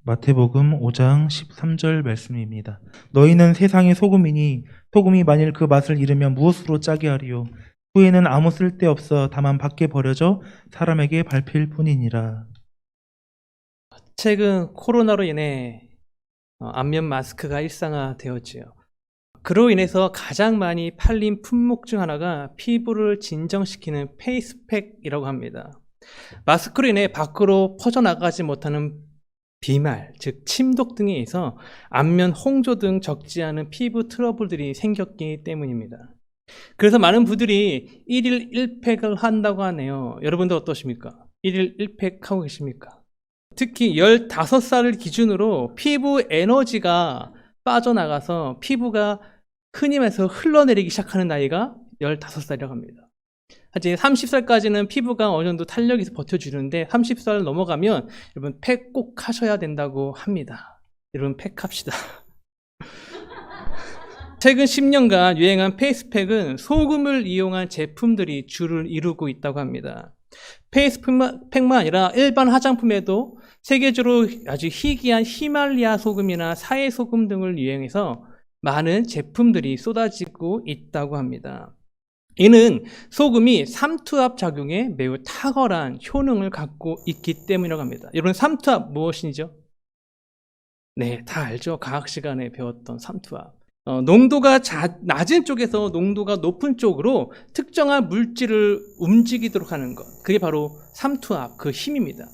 마태복음 5장 13절 말씀입니다. 너희는 세상의 소금이니 소금이 만일 그 맛을 잃으면 무엇으로 짜게 하리요? 후에는 아무 쓸데없어 다만 밖에 버려져 사람에게 밟힐 뿐이니라. 최근 코로나로 인해 안면 마스크가 일상화되었지요. 그로 인해서 가장 많이 팔린 품목 중 하나가 피부를 진정시키는 페이스팩이라고 합니다. 마스크로 인해 밖으로 퍼져나가지 못하는 비말, 즉 침독 등에 의해서 안면 홍조 등 적지 않은 피부 트러블들이 생겼기 때문입니다. 그래서 많은 분들이 1일 1팩을 한다고 하네요. 여러분들 어떠십니까? 1일 1팩 하고 계십니까? 특히 15살을 기준으로 피부 에너지가 빠져나가서 피부가 흔히 말해서 흘러내리기 시작하는 나이가 15살이라고 합니다. 하지만 30살까지는 피부가 어느 정도 탄력이 있어 버텨주는데 30살 넘어가면 여러분 팩 꼭 하셔야 된다고 합니다. 여러분 팩 합시다. 최근 10년간 유행한 페이스팩은 소금을 이용한 제품들이 주를 이루고 있다고 합니다. 페이스팩만 아니라 일반 화장품에도 세계적으로 아주 희귀한 히말리아 소금이나 사해 소금 등을 이용해서 많은 제품들이 쏟아지고 있다고 합니다. 이는 소금이 삼투압 작용에 매우 탁월한 효능을 갖고 있기 때문이라고 합니다. 여러분 삼투압 무엇이죠? 네, 다 알죠. 과학 시간에 배웠던 삼투압. 농도가 낮은 쪽에서 농도가 높은 쪽으로 특정한 물질을 움직이도록 하는 것. 그게 바로 삼투압, 그 힘입니다.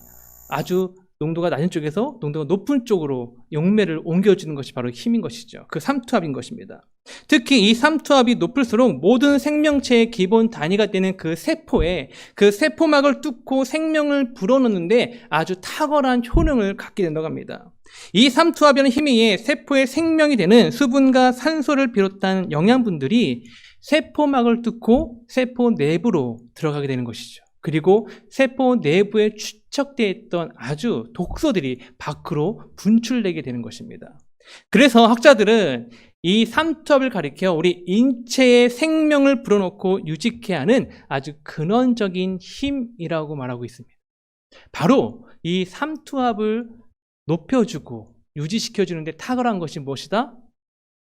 아주 농도가 낮은 쪽에서 농도가 높은 쪽으로 용매를 옮겨주는 것이 바로 힘인 것이죠. 그 삼투압인 것입니다. 특히 이 삼투압이 높을수록 모든 생명체의 기본 단위가 되는 그 세포에 그 세포막을 뚫고 생명을 불어넣는데 아주 탁월한 효능을 갖게 된다고 합니다. 이 삼투압이라는 힘에 의해 세포의 생명이 되는 수분과 산소를 비롯한 영양분들이 세포막을 뚫고 세포 내부로 들어가게 되는 것이죠. 그리고 세포 내부에 축적되어 있던 아주 독소들이 밖으로 분출되게 되는 것입니다. 그래서 학자들은 이 삼투압을 가리켜 우리 인체의 생명을 불어넣고 유지케 하는 아주 근원적인 힘이라고 말하고 있습니다. 바로 이 삼투압을 높여주고 유지시켜주는데 탁월한 것이 무엇이다?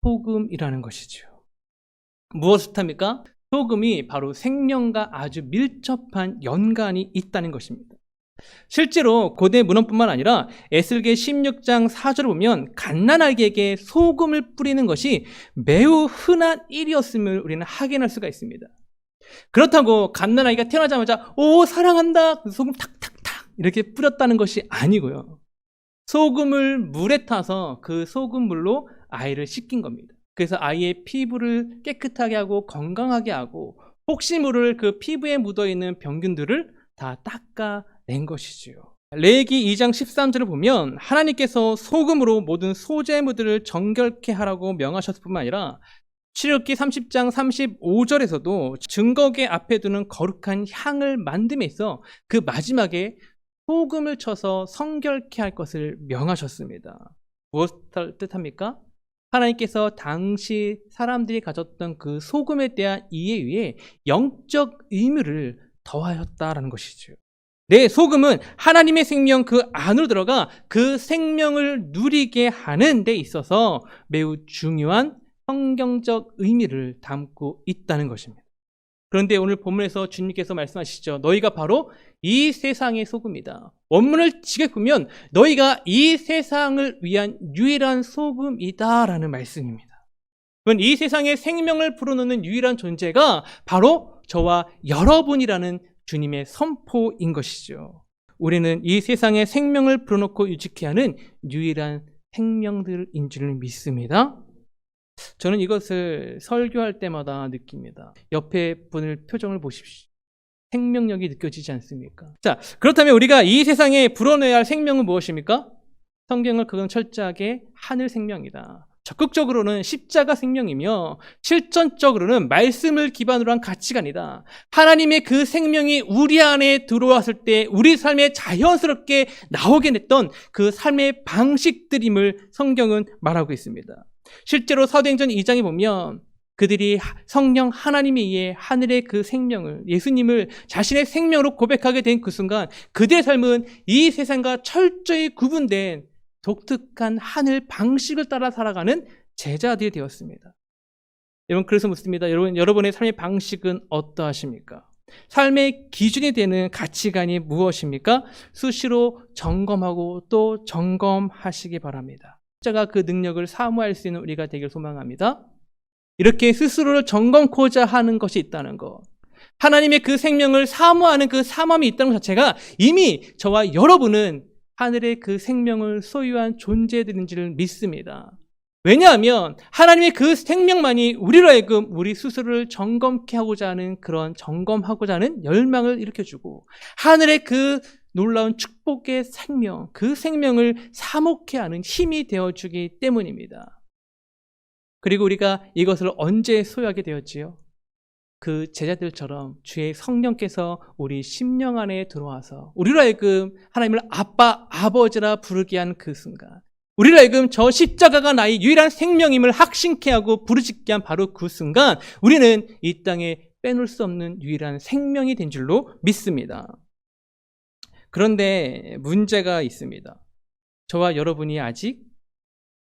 소금이라는 것이죠. 무엇을 탑니까? 소금이 바로 생명과 아주 밀접한 연관이 있다는 것입니다. 실제로 고대 문헌뿐만 아니라 에스겔 16장 4절을 보면 갓난아기에게 소금을 뿌리는 것이 매우 흔한 일이었음을 우리는 확인할 수가 있습니다. 그렇다고 갓난아기가 태어나자마자 오 사랑한다 소금 탁탁탁 이렇게 뿌렸다는 것이 아니고요. 소금을 물에 타서 그 소금물로 아이를 씻긴 겁니다. 그래서 아이의 피부를 깨끗하게 하고 건강하게 하고 혹시 모를 그 피부에 묻어있는 병균들을 다 닦아낸 것이지요. 레위기 2장 13절을 보면 하나님께서 소금으로 모든 소재물들을 정결케 하라고 명하셨을 뿐만 아니라 출애굽기 30장 35절에서도 증거궤 앞에 두는 거룩한 향을 만듦에 있어 그 마지막에 소금을 쳐서 성결케 할 것을 명하셨습니다. 무엇을 뜻합니까? 하나님께서 당시 사람들이 가졌던 그 소금에 대한 이해 위에 영적 의미를 더하였다라는 것이죠. 네, 소금은 하나님의 생명 그 안으로 들어가 그 생명을 누리게 하는 데 있어서 매우 중요한 성경적 의미를 담고 있다는 것입니다. 그런데 오늘 본문에서 주님께서 말씀하시죠. 너희가 바로 이 세상의 소금이다. 원문을 지게 보면 너희가 이 세상을 위한 유일한 소금이다 라는 말씀입니다. 그건 이 세상에 생명을 불어넣는 유일한 존재가 바로 저와 여러분이라는 주님의 선포인 것이죠. 우리는 이 세상에 생명을 불어넣고 유지케 하는 유일한 생명들인 줄 믿습니다. 저는 이것을 설교할 때마다 느낍니다. 옆에 분을 표정을 보십시오. 생명력이 느껴지지 않습니까? 자, 그렇다면 우리가 이 세상에 불어넣어야 할 생명은 무엇입니까? 성경을 그건 철저하게 하늘 생명이다. 적극적으로는 십자가 생명이며 실전적으로는 말씀을 기반으로 한 가치관이다. 하나님의 그 생명이 우리 안에 들어왔을 때 우리 삶에 자연스럽게 나오게 됐던 그 삶의 방식들임을 성경은 말하고 있습니다. 실제로 사도행전 2장에 보면 그들이 성령 하나님에 의해 하늘의 그 생명을 예수님을 자신의 생명으로 고백하게 된 그 순간 그들의 삶은 이 세상과 철저히 구분된 독특한 하늘 방식을 따라 살아가는 제자들이 되었습니다. 여러분, 그래서 묻습니다. 여러분의 삶의 방식은 어떠하십니까? 삶의 기준이 되는 가치관이 무엇입니까? 수시로 점검하고 또 점검하시기 바랍니다. 자가 그 능력을 사모할 수 있는 우리가 되길 소망합니다. 이렇게 스스로를 점검코자 하는 것이 있다는 것, 하나님의 그 생명을 사모하는 그 사모함이 있다는 것 자체가 이미 저와 여러분은 하늘의 그 생명을 소유한 존재들인지를 믿습니다. 왜냐하면 하나님의 그 생명만이 우리로 하여금 우리 스스로를 점검케 하고자 하는 그런 점검하고자 하는 열망을 일으켜주고 하늘의 그 놀라운 축복의 생명, 그 생명을 사모케 하는 힘이 되어주기 때문입니다. 그리고 우리가 이것을 언제 소유하게 되었지요? 그 제자들처럼 주의 성령께서 우리 심령 안에 들어와서 우리로 하여금 하나님을 아빠, 아버지라 부르게 한 그 순간, 우리로 하여금 저 십자가가 나의 유일한 생명임을 확신케 하고 부르짖게 한 바로 그 순간 우리는 이 땅에 빼놓을 수 없는 유일한 생명이 된 줄로 믿습니다. 그런데 문제가 있습니다. 저와 여러분이 아직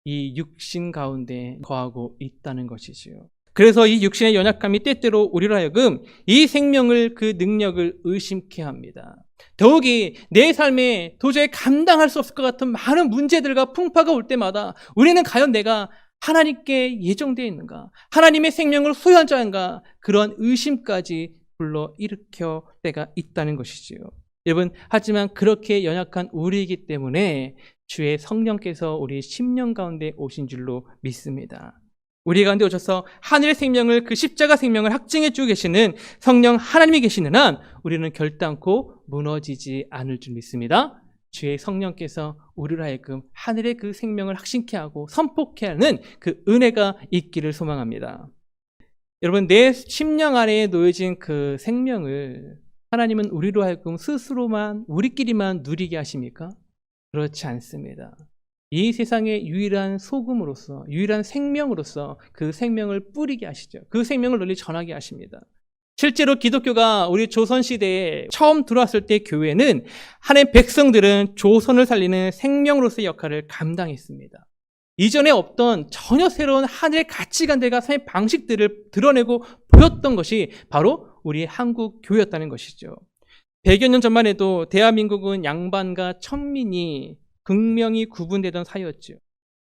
이 육신 가운데 거하고 있다는 것이지요. 그래서 이 육신의 연약함이 때때로 우리로 하여금 이 생명을, 그 능력을 의심케 합니다. 더욱이 내 삶에 도저히 감당할 수 없을 것 같은 많은 문제들과 풍파가 올 때마다 우리는 과연 내가 하나님께 예정되어 있는가? 하나님의 생명을 소유한 자인가? 그런 의심까지 불러일으켜 때가 있다는 것이지요. 여러분, 하지만 그렇게 연약한 우리이기 때문에 주의 성령께서 우리 심령 가운데 오신 줄로 믿습니다. 우리 가운데 오셔서 하늘의 생명을, 그 십자가 생명을 확증해 주고 계시는 성령 하나님이 계시는 한 우리는 결단코 무너지지 않을 줄 믿습니다. 주의 성령께서 우리로 하여금 하늘의 그 생명을 확신케 하고 선포케 하는 그 은혜가 있기를 소망합니다. 여러분, 내 심령 안에 놓여진 그 생명을 하나님은 우리로 하여금 스스로만, 우리끼리만 누리게 하십니까? 그렇지 않습니다. 이 세상의 유일한 소금으로서, 유일한 생명으로서 그 생명을 뿌리게 하시죠. 그 생명을 널리 전하게 하십니다. 실제로 기독교가 우리 조선시대에 처음 들어왔을 때 교회는 하나님의 백성들은 조선을 살리는 생명으로서의 역할을 감당했습니다. 이전에 없던 전혀 새로운 하늘의 가치관들과 삶의 방식들을 드러내고 보였던 것이 바로 우리 한국 교회였다는 것이죠. 100여 년 전만 해도 대한민국은 양반과 천민이 극명히 구분되던 사회였죠.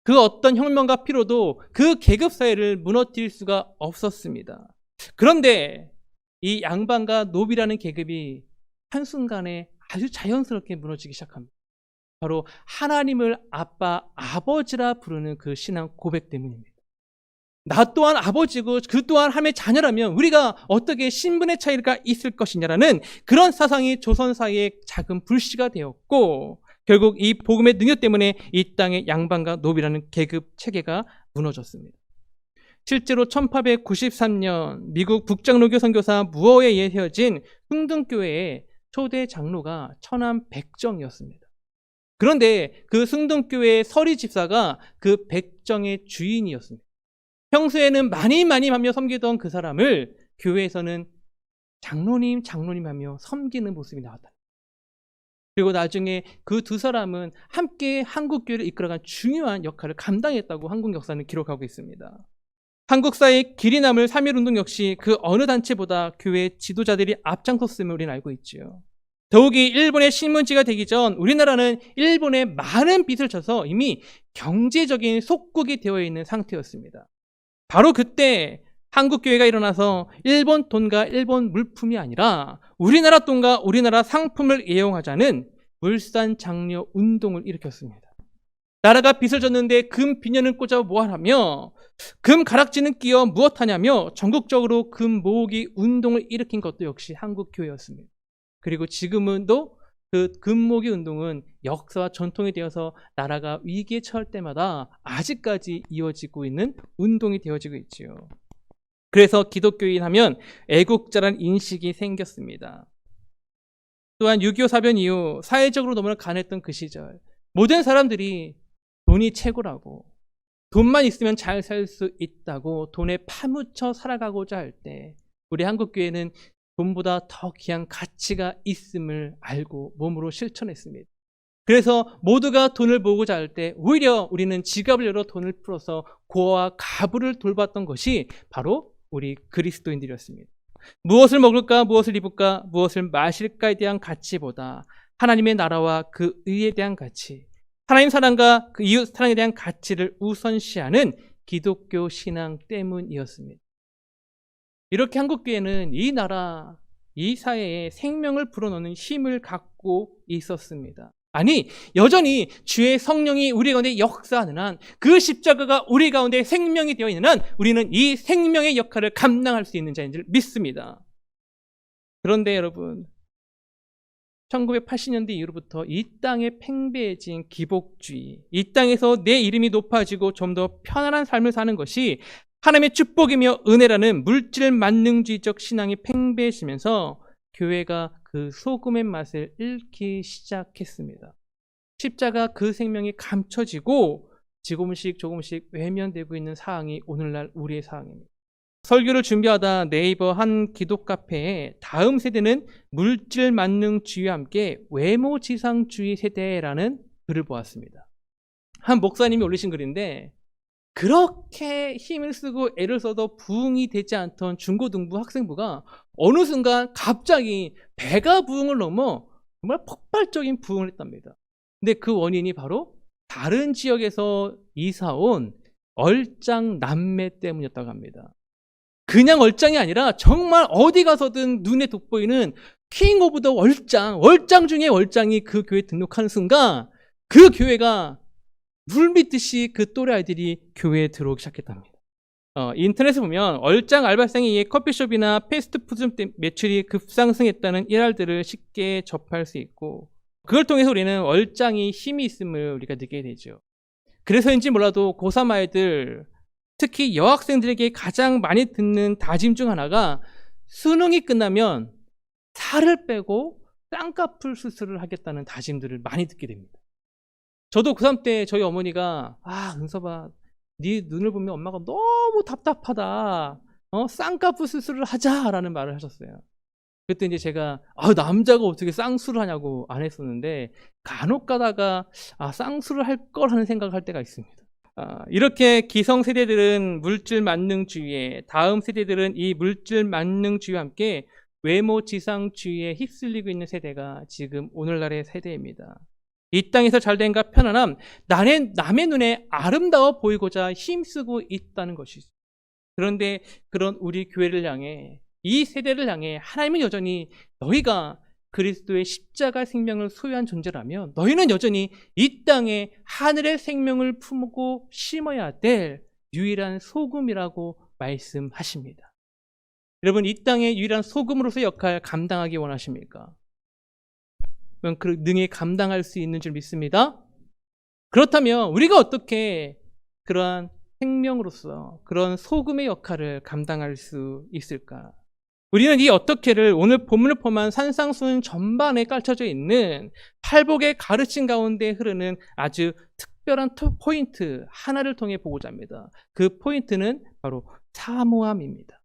그 어떤 혁명과 피로도 그 계급 사회를 무너뜨릴 수가 없었습니다. 그런데 이 양반과 노비라는 계급이 한순간에 아주 자연스럽게 무너지기 시작합니다. 바로 하나님을 아빠, 아버지라 부르는 그 신앙 고백 때문입니다. 나 또한 아버지고 그 또한 하나님의 자녀라면 우리가 어떻게 신분의 차이가 있을 것이냐라는 그런 사상이 조선 사회의 작은 불씨가 되었고, 결국 이 복음의 능력 때문에 이 땅의 양반과 노비라는 계급 체계가 무너졌습니다. 실제로 1893년 미국 북장로교 선교사 무어에 의해 세워진 흥등교회의 초대 장로가 천안 백정이었습니다. 그런데 그 흥등교회의 서리 집사가 그 백정의 주인이었습니다. 평소에는 많이 하며 섬기던 그 사람을 교회에서는 장로님 하며 섬기는 모습이 나왔다. 그리고 나중에 그 두 사람은 함께 한국교회를 이끌어간 중요한 역할을 감당했다고 한국 역사는 기록하고 있습니다. 한국사의 길이 남을 3.1운동 역시 그 어느 단체보다 교회 지도자들이 앞장섰음을 우리는 알고 있죠. 더욱이 일본의 신문지가 되기 전 우리나라는 일본에 많은 빚을 져서 이미 경제적인 속국이 되어 있는 상태였습니다. 바로 그때 한국교회가 일어나서 일본 돈과 일본 물품이 아니라 우리나라 돈과 우리나라 상품을 이용하자는 물산장려 운동을 일으켰습니다. 나라가 빚을 졌는데 금 비녀는 꽂아 뭐하라며, 금 가락지는 끼어 무엇하냐며 전국적으로 금 모으기 운동을 일으킨 것도 역시 한국교회였습니다. 그리고 지금은 또 그 금 모으기 운동은 역사와 전통이 되어서 나라가 위기에 처할 때마다 아직까지 이어지고 있는 운동이 되어지고 있지요. 그래서 기독교인 하면 애국자란 인식이 생겼습니다. 또한 6.25 사변 이후 사회적으로 너무나 가난했던 그 시절, 모든 사람들이 돈이 최고라고, 돈만 있으면 잘 살 수 있다고 돈에 파묻혀 살아가고자 할 때 우리 돈보다 더 귀한 가치가 있음을 알고 몸으로 실천했습니다. 그래서 모두가 돈을 모으고자 할 때 오히려 우리는 지갑을 열어 돈을 풀어서 고아와 가부를 돌봤던 것이 바로 우리 그리스도인들이었습니다. 무엇을 먹을까, 무엇을 입을까, 무엇을 마실까에 대한 가치보다 하나님의 나라와 그 의에 대한 가치, 하나님 사랑과 그 이웃 사랑에 대한 가치를 우선시하는 기독교 신앙 때문이었습니다. 이렇게 한국교회는 이 나라, 이 사회에 생명을 불어넣는 힘을 갖고 있었습니다. 아니, 여전히 주의 성령이 우리 가운데 역사하는 한, 그 십자가가 우리 가운데 생명이 되어 있는 한 우리는 이 생명의 역할을 감당할 수 있는 자인 줄 믿습니다. 그런데 여러분, 1980년대 이후로부터 이 땅에 팽배해진 기복주의, 이 땅에서 내 이름이 높아지고 좀 더 편안한 삶을 사는 것이 하나님의 축복이며 은혜라는 물질 만능주의적 신앙이 팽배해지면서 교회가 그 소금의 맛을 잃기 시작했습니다. 십자가 그 생명이 감춰지고 조금씩 외면되고 있는 상황이 오늘날 우리의 상황입니다. 설교를 준비하다 네이버 한 기독 카페에 다음 세대는 물질 만능주의와 함께 외모지상주의 세대라는 글을 보았습니다. 한 목사님이 올리신 글인데, 그렇게 힘을 쓰고 애를 써도 부흥이 되지 않던 중고등부 학생부가 어느 순간 갑자기 배가 부흥을 넘어 정말 폭발적인 부흥을 했답니다. 근데 그 원인이 바로 다른 지역에서 이사온 얼짱 남매 때문이었다고 합니다. 그냥 얼짱이 아니라 정말 어디 가서든 눈에 돋보이는 킹 오브 더 얼짱 중에 얼짱이 그 교회에 등록하는 순간 그 교회가 물밀듯이 그 또래 아이들이 교회에 들어오기 시작했답니다. 인터넷에 보면 얼짱 알바생이 커피숍이나 패스트푸드 매출이 급상승했다는 일화들을 쉽게 접할 수 있고, 그걸 통해서 우리는 얼짱이 힘이 있음을 우리가 느끼게 되죠. 그래서인지 몰라도 고3 아이들, 특히 여학생들에게 가장 많이 듣는 다짐 중 하나가 수능이 끝나면 살을 빼고 쌍꺼풀 수술을 하겠다는 다짐들을 많이 듣게 됩니다. 저도 고3 때 저희 어머니가 은서봐, 네 눈을 보면 엄마가 너무 답답하다, 쌍꺼풀 수술을 하자라는 말을 하셨어요. 그때 이제 제가 남자가 어떻게 쌍수를 하냐고 안 했었는데, 간혹 가다가 쌍수를 할 걸 하는 생각을 할 때가 있습니다. 이렇게 기성세대들은 물질 만능주의에, 다음 세대들은 이 물질 만능주의와 함께 외모지상주의에 휩쓸리고 있는 세대가 지금 오늘날의 세대입니다. 이 땅에서 잘된가 편안함, 남의 눈에 아름다워 보이고자 힘쓰고 있다는 것이죠. 그런데 그런 우리 교회를 향해, 이 세대를 향해 하나님은 여전히 너희가 그리스도의 십자가 생명을 소유한 존재라면 너희는 여전히 이 땅에 하늘의 생명을 품고 심어야 될 유일한 소금이라고 말씀하십니다. 여러분, 이 땅의 유일한 소금으로서의 역할 감당하기 원하십니까? 그럼 그 능히 감당할 수 있는 줄 믿습니다. 그렇다면 우리가 어떻게 그러한 생명으로서 그런 소금의 역할을 감당할 수 있을까? 우리는 이 어떻게를 오늘 본문을 포함한 산상수훈 전반에 깔쳐져 있는 팔복의 가르침 가운데 흐르는 아주 특별한 포인트 하나를 통해 보고자 합니다. 그 포인트는 바로 사모함입니다.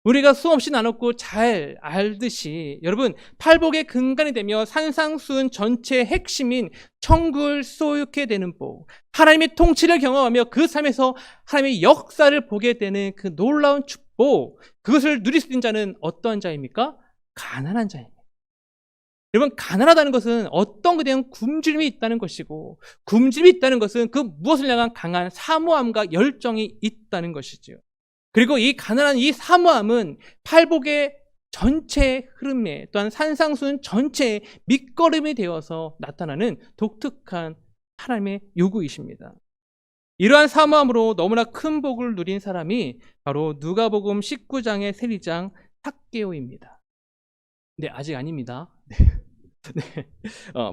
우리가 수없이 나눴고 잘 알듯이 여러분, 팔복의 근간이 되며 산상수훈 전체의 핵심인 천국을 소유케 되는 복, 하나님의 통치를 경험하며 그 삶에서 하나님의 역사를 보게 되는 그 놀라운 축복, 그것을 누릴 수 있는 자는 어떠한 자입니까? 가난한 자입니다. 여러분, 가난하다는 것은 어떤 것에 대한 굶주림이 있다는 것이고, 굶주림이 있다는 것은 그 무엇을 향한 강한 사모함과 열정이 있다는 것이죠. 그리고 이 가난한 이 사모함은 팔복의 전체 흐름에, 또한 산상수훈 전체의 밑거름이 되어서 나타나는 독특한 하나님의 요구이십니다. 이러한 사모함으로 너무나 큰 복을 누린 사람이 바로 누가복음 19장의 세리장 삭개오입니다. 네, 아직 아닙니다. 네.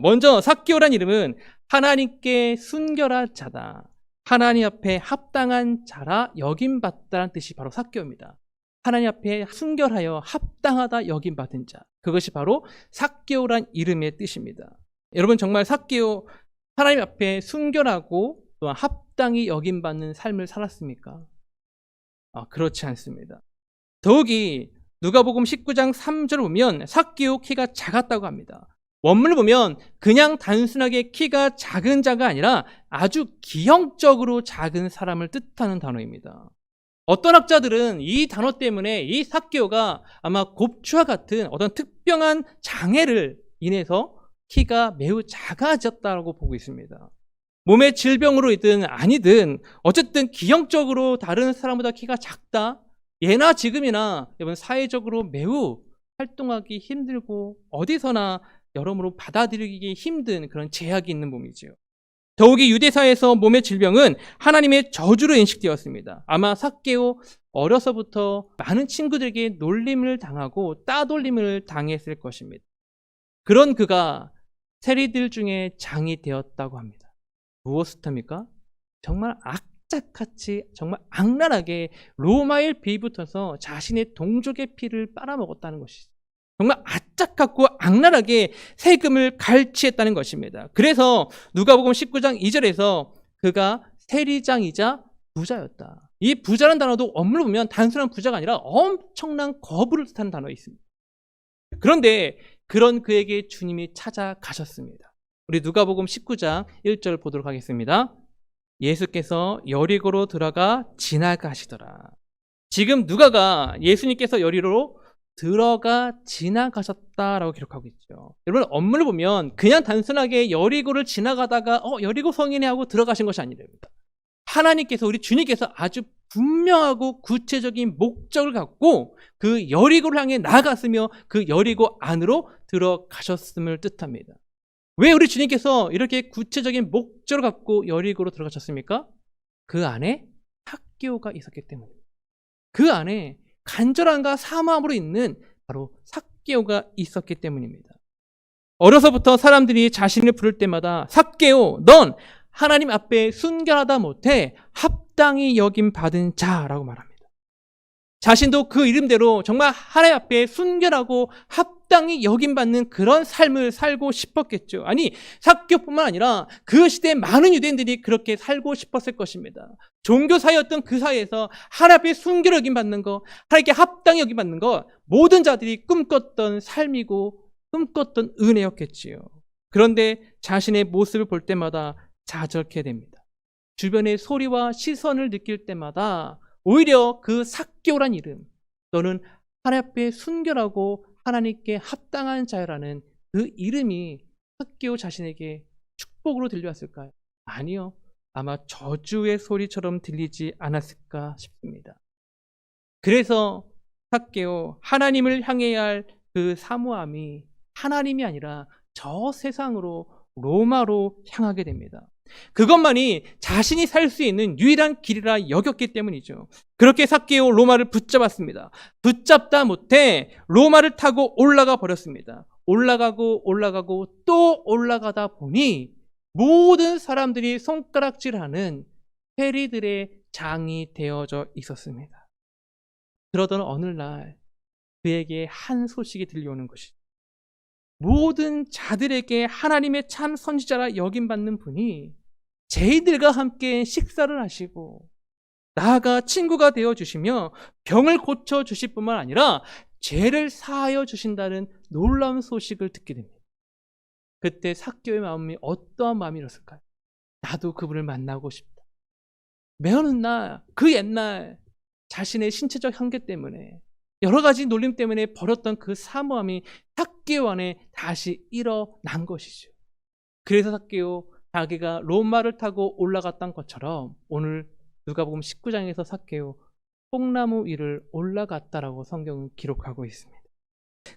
먼저 삭개오란 이름은 하나님께 순결한 자다, 하나님 앞에 합당한 자라 여김받다라는 뜻이 바로 삭개오입니다. 하나님 앞에 순결하여 합당하다 여김받은 자, 그것이 바로 삭개오란 이름의 뜻입니다. 여러분, 정말 삭개오 하나님 앞에 순결하고 또한 합당히 여김받는 삶을 살았습니까? 그렇지 않습니다. 더욱이 누가복음 19장 3절을 보면 삭개오 키가 작았다고 합니다. 원문을 보면 그냥 단순하게 키가 작은 자가 아니라 아주 기형적으로 작은 사람을 뜻하는 단어입니다. 어떤 학자들은 이 단어 때문에 이 삭개오가 아마 곱추와 같은 어떤 특별한 장애를 인해서 키가 매우 작아졌다고 보고 있습니다. 몸의 질병으로이든 아니든 어쨌든 기형적으로 다른 사람보다 키가 작다. 예나 지금이나 여러분 사회적으로 매우 활동하기 힘들고 어디서나 여러모로 받아들이기 힘든 그런 제약이 있는 몸이지요. 더욱이 유대사에서 몸의 질병은 하나님의 저주로 인식되었습니다. 아마 삭개오 어려서부터 많은 친구들에게 놀림을 당하고 따돌림을 당했을 것입니다. 그런 그가 세리들 중에 장이 되었다고 합니다. 무엇을 탑니까? 정말 악착같이 정말 악랄하게 로마에 비붙어서 자신의 동족의 피를 빨아먹었다는 것이죠. 정말 악착같고 악랄하게 세금을 갈취했다는 것입니다. 그래서 누가복음 19장 2절에서 그가 세리장이자 부자였다. 이 부자라는 단어도 원문을 보면 단순한 부자가 아니라 엄청난 거부를 뜻하는 단어가 있습니다. 그런데 그런 그에게 주님이 찾아가셨습니다. 우리 누가복음 19장 1절 보도록 하겠습니다. 예수께서 여리고로 들어가 지나가시더라. 지금 누가가 예수님께서 여리고로 들어가 지나가셨다라고 기록하고 있죠. 여러분 원문을 보면 그냥 단순하게 여리고를 지나가다가 여리고 성이네 하고 들어가신 것이 아니랍니다. 하나님께서 우리 주님께서 아주 분명하고 구체적인 목적을 갖고 그 여리고를 향해 나아갔으며 그 여리고 안으로 들어가셨음을 뜻합니다. 왜 우리 주님께서 이렇게 구체적인 목적을 갖고 여리고로 들어가셨습니까? 그 안에 삭개오가 있었기 때문입니다. 그 안에 간절함과 사모함으로 있는 바로 삭개오가 있었기 때문입니다. 어려서부터 사람들이 자신을 부를 때마다 삭개오, 넌 하나님 앞에 순결하다 못해 합당히 여김 받은 자라고 말합니다. 자신도 그 이름대로 정말 하나님 앞에 순결하고 합당히 여김받는 그런 삶을 살고 싶었겠죠. 아니 삭개오뿐만 아니라 그 시대 많은 유대인들이 그렇게 살고 싶었을 것입니다. 종교사였던 그 사이에서 하나님 앞에 순결 여김받는 거, 하나님께 합당히 여김받는 거 모든 자들이 꿈꿨던 삶이고 꿈꿨던 은혜였겠지요. 그런데 자신의 모습을 볼 때마다 좌절케 됩니다. 주변의 소리와 시선을 느낄 때마다 오히려 그 삭개오란 이름, 너는 하나님 앞에 순결하고 하나님께 합당한 자라는 그 이름이 삭개오 자신에게 축복으로 들려왔을까요? 아니요. 아마 저주의 소리처럼 들리지 않았을까 싶습니다. 그래서 삭개오, 하나님을 향해야 할 그 사모함이 하나님이 아니라 저 세상으로 로마로 향하게 됩니다. 그것만이 자신이 살 수 있는 유일한 길이라 여겼기 때문이죠. 그렇게 삭개오 로마를 붙잡았습니다. 붙잡다 못해 로마를 타고 올라가 버렸습니다. 올라가고 또 올라가다 보니 모든 사람들이 손가락질하는 세리들의 장이 되어져 있었습니다. 그러던 어느 날 그에게 한 소식이 들려오는 것이죠. 모든 자들에게 하나님의 참 선지자라 여김받는 분이 저희들과 함께 식사를 하시고 나아가 친구가 되어주시며 병을 고쳐주실 뿐만 아니라 죄를 사하여 주신다는 놀라운 소식을 듣게 됩니다. 그때 삭개오의 마음이 어떠한 마음이었을까요? 나도 그분을 만나고 싶다. 매어는 날, 그 옛날 자신의 신체적 한계 때문에 여러 가지 놀림 때문에 버렸던 그 사모함이 삭개오 안에 다시 일어난 것이죠. 그래서 삭개오 자기가 로마를 타고 올라갔던 것처럼 오늘 누가복음 19장에서 삭개오 뽕나무 위를 올라갔다라고 성경은 기록하고 있습니다.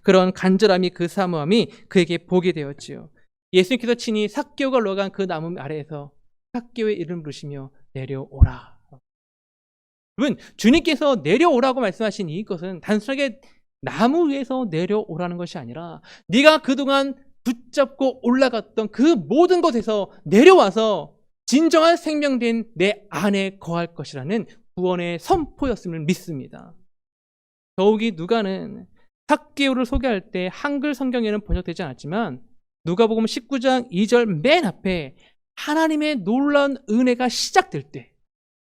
그런 간절함이 그 사모함이 그에게 보게 되었지요. 예수님께서 친히 삭개오가 올라간 그 나무 아래에서 삭개오의 이름을 부르시며 내려오라. 여러분 주님께서 내려오라고 말씀하신 이것은 단순하게 나무 위에서 내려오라는 것이 아니라 네가 그동안 붙잡고 올라갔던 그 모든 것에서 내려와서 진정한 생명된 내 안에 거할 것이라는 구원의 선포였음을 믿습니다. 더욱이 누가는 삭개오를 소개할 때 한글 성경에는 번역되지 않았지만 누가복음 19장 2절 맨 앞에 하나님의 놀라운 은혜가 시작될 때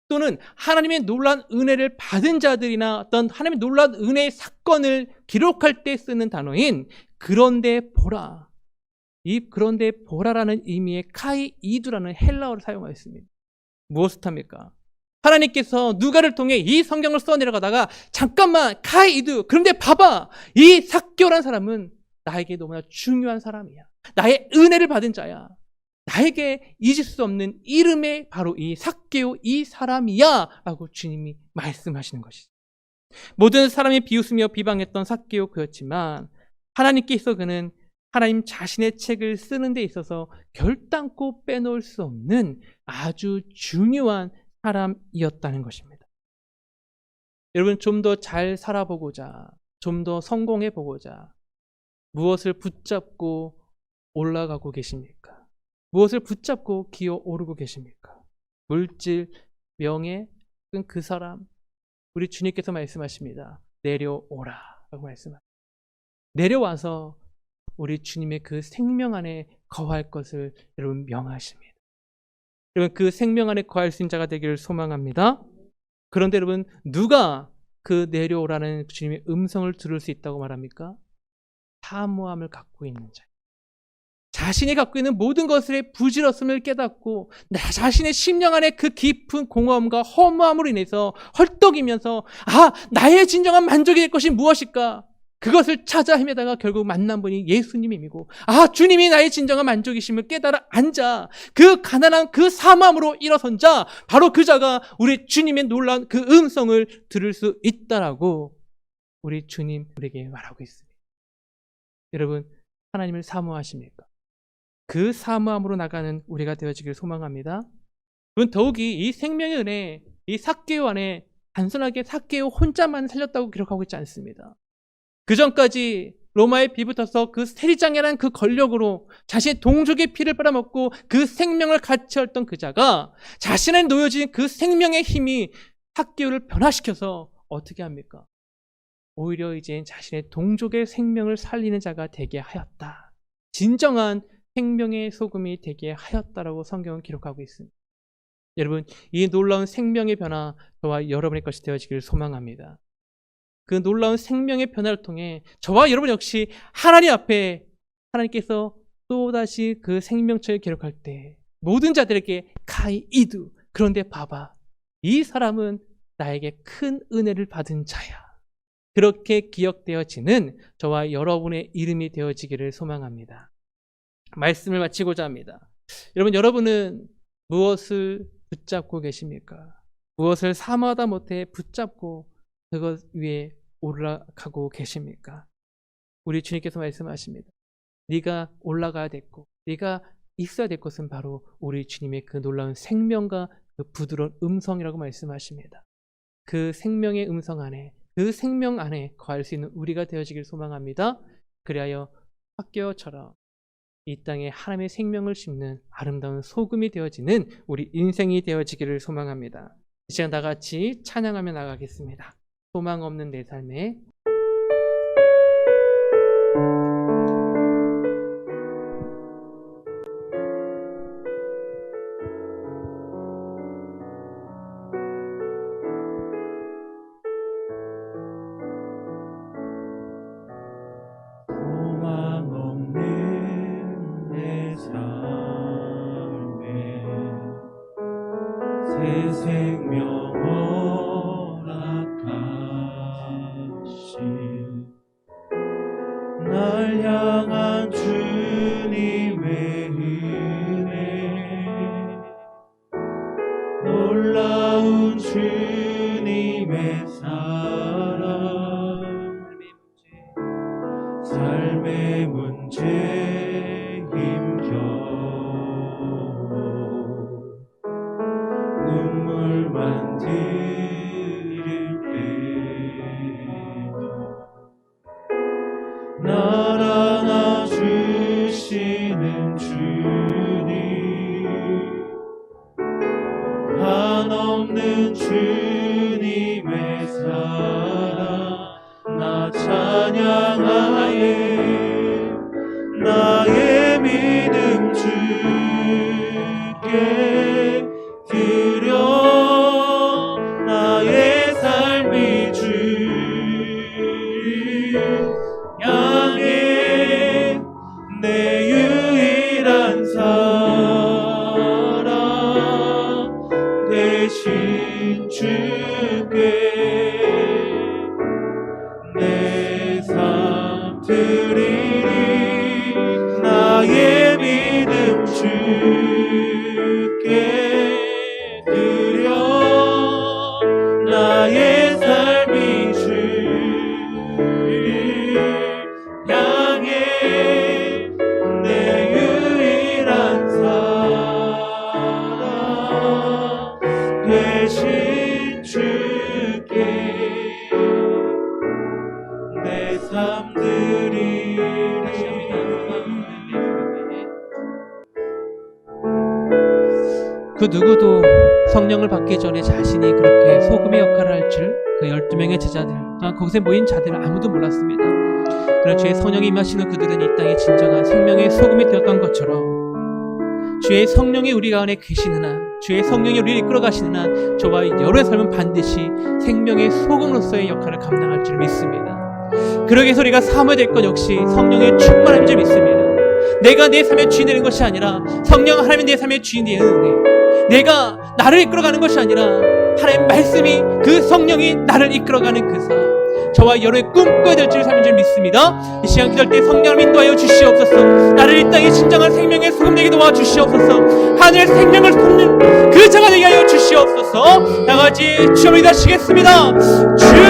또는 하나님의 놀라운 은혜를 받은 자들이나 어떤 하나님의 놀라운 은혜의 사건을 기록할 때 쓰는 단어인 그런데 보라. 그런데 보라라는 의미의 카이이두라는 헬라어를 사용하였습니다. 무엇을 합니까? 하나님께서 누가를 통해 이 성경을 써내려가다가 잠깐만 카이이두, 그런데 봐봐, 이 삭개오라는 사람은 나에게 너무나 중요한 사람이야. 나의 은혜를 받은 자야. 나에게 잊을 수 없는 이름의 바로 이 삭개오 이 사람이야 라고 주님이 말씀하시는 것이죠. 모든 사람이 비웃으며 비방했던 삭개오 그였지만 하나님께서 그는 하나님 자신의 책을 쓰는 데 있어서 결단코 빼놓을 수 없는 아주 중요한 사람이었다는 것입니다. 여러분, 좀 더 잘 살아보고자, 좀 더 성공해보고자 무엇을 붙잡고 올라가고 계십니까? 무엇을 붙잡고 기어오르고 계십니까? 물질, 명예, 그 사람, 우리 주님께서 말씀하십니다. 내려오라 라고 말씀합니다. 내려와서 우리 주님의 그 생명 안에 거할 것을 여러분 명하십니다. 여러분, 그 생명 안에 거할 수 있는 자가 되기를 소망합니다. 그런데 여러분, 누가 그 내려오라는 주님의 음성을 들을 수 있다고 말합니까? 사모함을 갖고 있는 자. 자신이 갖고 있는 모든 것의 부질없음을 깨닫고 나 자신의 심령 안에 그 깊은 공허함과 허무함으로 인해서 헐떡이면서 나의 진정한 만족이 될 것이 무엇일까? 그것을 찾아 헤매다가 결국 만난 분이 예수님이고 주님이 나의 진정한 만족이심을 깨달아 앉아 그 가난한 그 사모함으로 일어선 자, 바로 그 자가 우리 주님의 놀라운 그 음성을 들을 수 있다라고 우리 주님 우리에게 말하고 있습니다. 여러분, 하나님을 사모하십니까? 그 사모함으로 나가는 우리가 되어지길 소망합니다. 더욱이 이 생명의 은혜, 이 삭개오 안에 단순하게 삭개오 혼자만 살렸다고 기록하고 있지 않습니다. 그 전까지 로마에 비붙어서 그 세리장이라는 그 권력으로 자신의 동족의 피를 빨아먹고 그 생명을 가치했던 그 자가 자신에 놓여진 그 생명의 힘이 삭개오를 변화시켜서 어떻게 합니까? 오히려 이제 자신의 동족의 생명을 살리는 자가 되게 하였다. 진정한 생명의 소금이 되게 하였다라고 성경은 기록하고 있습니다. 여러분, 이 놀라운 생명의 변화 저와 여러분의 것이 되어지기를 소망합니다. 그 놀라운 생명의 변화를 통해 저와 여러분 역시 하나님 앞에 하나님께서 또다시 그 생명처를 기록할 때 모든 자들에게 카이이두, 그런데 봐봐, 이 사람은 나에게 큰 은혜를 받은 자야. 그렇게 기억되어지는 저와 여러분의 이름이 되어지기를 소망합니다. 말씀을 마치고자 합니다. 여러분은 무엇을 붙잡고 계십니까? 무엇을 사모하다 못해 붙잡고 그것 위에 올라가고 계십니까? 우리 주님께서 말씀하십니다. 네가 올라가야 됐고 네가 있어야 될 것은 바로 우리 주님의 그 놀라운 생명과 그 부드러운 음성이라고 말씀하십니다. 그 생명의 음성 안에, 그 생명 안에 거할 수 있는 우리가 되어지길 소망합니다. 그리하여 삭개오처럼 이 땅에 하나님의 생명을 심는 아름다운 소금이 되어지는 우리 인생이 되어지기를 소망합니다. 이 시간 다 같이 찬양하며 나가겠습니다. 소망 없는 내 삶에 소망 없는 내 삶에 새 생명 날 향한 주님의 은혜, 놀라운 주님의 사랑, 삶의 문제 힘겨워 눈물만 드릴 때도 날 안아주시는 주님, 한없는 주님의 사랑 나 찬양하에 나의 믿음 주께 드려 나의 삶이 주 향해 내 유일 주께 내 삶 드리리 나의 믿음 주께 드려 나의 삶이 주를 향해 내 유일한 사랑 되신 주께 내 삶 드리리. 그 누구도 성령을 받기 전에 자신이 그렇게 소금의 역할을 할 줄 그 12명의 제자들 또한 거기서 모인 자들은 아무도 몰랐습니다. 그러나 주의 성령이 임하시는 그들은 이 땅의 진정한 생명의 소금이 되었던 것처럼 주의 성령이 우리 가운데 계시는 한, 주의 성령이 우리를 이끌어 가시는 한 저와 여러분의 삶은 반드시 생명의 소금으로서의 역할을 감당할 줄 믿습니다. 그러기 위해서 우리가 삼아야 될 것 역시 성령의 충만함인 줄 믿습니다. 내가 내 삶의 주인이 되는 것이 아니라 성령 하나님이 내 삶의 주인이 되는 은혜, 내가 나를 이끌어가는 것이 아니라 하나님의 말씀이 그 성령이 나를 이끌어가는 그 삶, 저와 여러분의 꿈꿔야 될 줄 삶인 줄 믿습니다. 이 시간 기도할 때 성령을 인도하여 주시옵소서. 나를 이 땅에 진정한 생명의 소금 되게 도와주시옵소서. 하늘의 생명을 쏟는 그 자가 되게 하여 주시옵소서. 다같이 주여 기도하시겠습니다. 주여